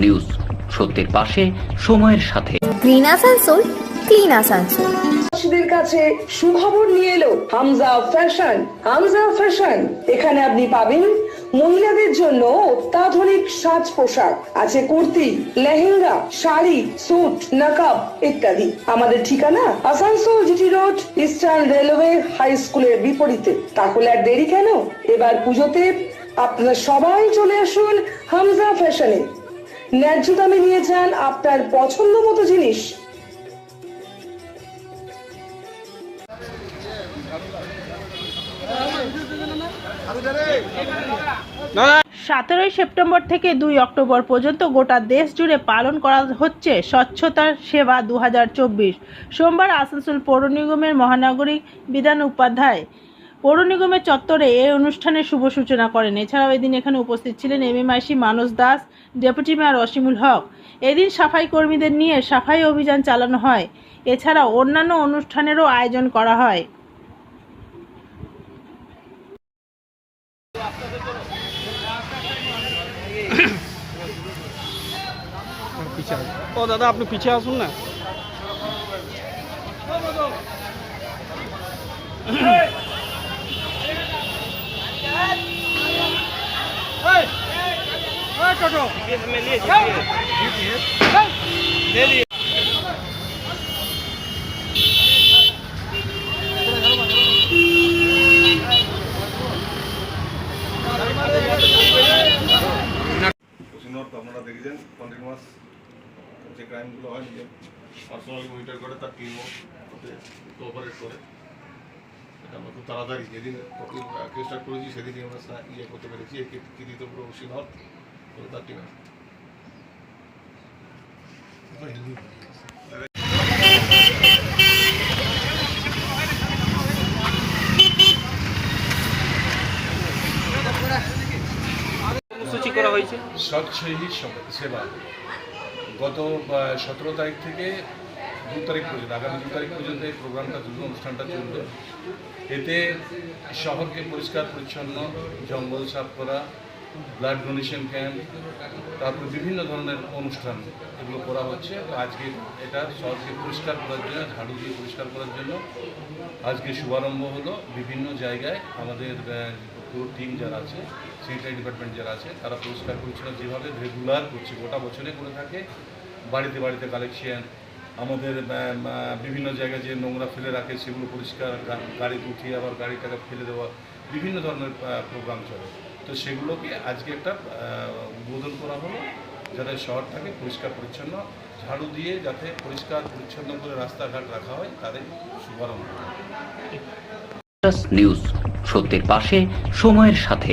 News, সত্যের পাশে সময়ের সাথে। Green Asansol, clean Asansol. চাষিদের কাছে সুখবর নিয়ে এলো হামজা ফ্যাশন। হামজা ফ্যাশন, এখানে আপনি পাবেন মহিলাদের জন্য অত্যাধুনিক সাজ পোশাক, আছে কুর্তি, লেহেঙ্গা, শাড়ি, স্যুট, নাকাব ইত্যাদি। আমাদের ঠিকানা Asansol GT road, eastern railway high স্কুলের বিপরীতে। তাহলে আর দেরি কেন, এবার পুজোতে আপনারা সবাই চলে আসুন হামজা ফ্যাশনে। ন্যায্য দামে নিয়ে যান আপনার পছন্দ মতো জিনিস। 17 সেপ্টেম্বর থেকে 2 অক্টোবর পর্যন্ত গোটা দেশ জুড়ে পালন করা হচ্ছে স্বচ্ছতার সেবা 2024। সোমবার আসানসোল পৌর নিগমের মহানগরী বিধান উপাধ্যায় পৌর নিগমের চত্বরে এই অনুষ্ঠানের শুভ সূচনা করেন। এছাড়াও এদিন এখানে উপস্থিত ছিলেন এমএমআইসি মানস দাস, ডেপুটি মেয়র অসীমুল হক। এদিন সাফাই কর্মীদের নিয়ে সাফাই অভিযান চালানো হয়। এছাড়াও অন্যান্য অনুষ্ঠানেরও আয়োজন করা হয়। ও দাদা, আপনি পিছিয়ে আসুন না। আপনারা দেখেছেন কন্টিনিউয়াস যে ক্রাইমগুলো হয়, নিজে পার্সোনালি মনিটর করে তার টিমও কোঅপারেট করে। এটা আমরা খুব তাড়াতাড়ি যেদিন কেস স্টার্ট করেছি সেদিনই আমরা ইয়ে করতে পেরেছি। এই কৃতিত্ব পুরো উশিনর তার টিমে। কর্মসূচি করা হয়েছে স্বচ্ছ হি সেবা। গত 17 তারিখ থেকে 2 তারিখ পর্যন্ত, আগামী 2 তারিখ পর্যন্ত এই প্রোগ্রামটা, অনুষ্ঠানটা চলবে। এতে শহরকে পরিষ্কার পরিচ্ছন্ন, জঙ্গল সাফ করা, ব্লাড ডোনেশন ক্যাম্প, তারপর বিভিন্ন ধরনের অনুষ্ঠান এগুলো করা হচ্ছে। আজকে এটা শহরকে পরিষ্কার করার জন্য, ঝাড়ু দিয়ে পরিষ্কার করার জন্য আজকে শুভারম্ভ হলো। বিভিন্ন জায়গায় আমাদের পুরো টিম যারা আছে, স্যানিটারি ডিপার্টমেন্ট যারা আছে, তারা পরিষ্কার পরিচ্ছন্ন যেভাবে রেগুলার করছে, গোটা বছরে করে থাকে। বাড়িতে বাড়িতে কালেকশন, আমাদের বিভিন্ন জায়গায় যে নোংরা ফেলে রাখে সেগুলো পরিষ্কার, গাড়িতে উঠিয়ে আবার গাড়িটাকে ফেলে দেওয়া, বিভিন্ন ধরনের প্রোগ্রাম চলে। তো সেগুলোকে আজকে একটা উদ্বোধন করা হলো, যাতে শহরটাকে পরিষ্কার পরিচ্ছন্ন, ঝাড়ু দিয়ে যাতে পরিষ্কার পরিচ্ছন্ন করে রাস্তাঘাট রাখা হয়, তাদের শুভারম্ভ। নিউজ, সত্যের পাশে সময়ের সাথে।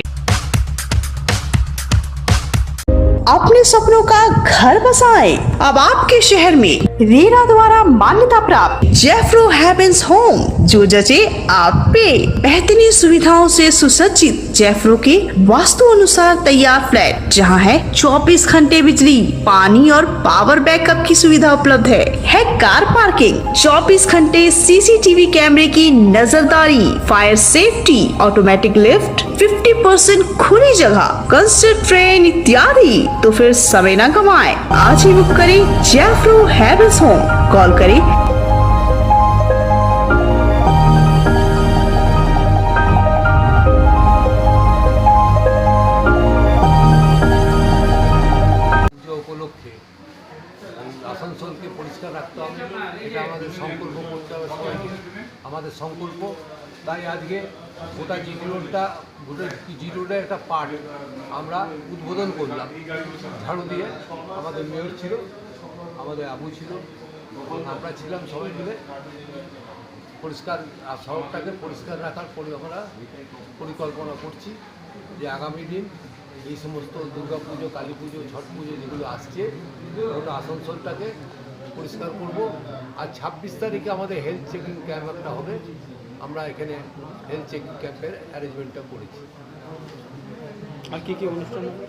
अपने सपनों का घर बसाएं। अब आपके शहर में रेरा द्वारा मान्यता प्राप्त जेफ्रो हेवेंस होम, जो जचे आप पे। बेहतरीन सुविधाओं से सुसज्जित जेफ्रो के वास्तु अनुसार तैयार फ्लैट, जहां है 24 घंटे बिजली, पानी और पावर बैकअप की सुविधा उपलब्ध है कार पार्किंग, 24 घंटे सीसीटीवी कैमरे की नजरदारी, फायर सेफ्टी, ऑटोमेटिक लिफ्ट, 50% खुली जगह, कंसर्ट ट्रेन इत्यादि। तो फिर समय न गवाएं, आज ही बुक करें जेफ्रो हेवेंस होम। कॉल करें উপলক্ষে আসানসোলকে পরিষ্কার রাখতে হবে, এটা আমাদের সংকল্প করতে হবে সবাইকে, আমাদের সংকল্প। তাই আজকে গোটা জি রোডের একটা পার্ট আমরা উদ্বোধন করলাম ঝাড়ু দিয়ে। আমাদের মেয়র ছিল, আমাদের আবু ছিল, আমরা ছিলাম, সবাই মিলে পরিষ্কার শহরটাকে পরিষ্কার রাখার পরিকল্পনা করছি। যে আগামী দিন এই সমস্ত দুর্গা পুজো, কালী পুজো, ছট পুজো যেগুলো আসছে, ওটা আসানসোলটাকে পরিষ্কার করব। আর 26 তারিখে আমাদের হেলথ চেকিং ক্যাম্প একটা হবে, আমরা এখানে হেলথ চেকিং ক্যাম্পের অ্যারেঞ্জমেন্টটা করেছি। আর কি কি অনুষ্ঠান হবে?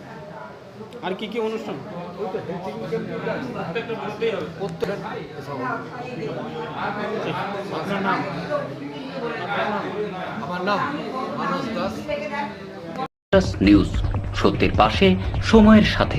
আর কি কি অনুষ্ঠান? ওই তো হেলথ চেকিং ক্যাম্প প্রত্যেকটা এসব। আপনার নাম? আমার নাম মানস দাস। নিউজ, সত্যের পাশে সময়ের সাথে।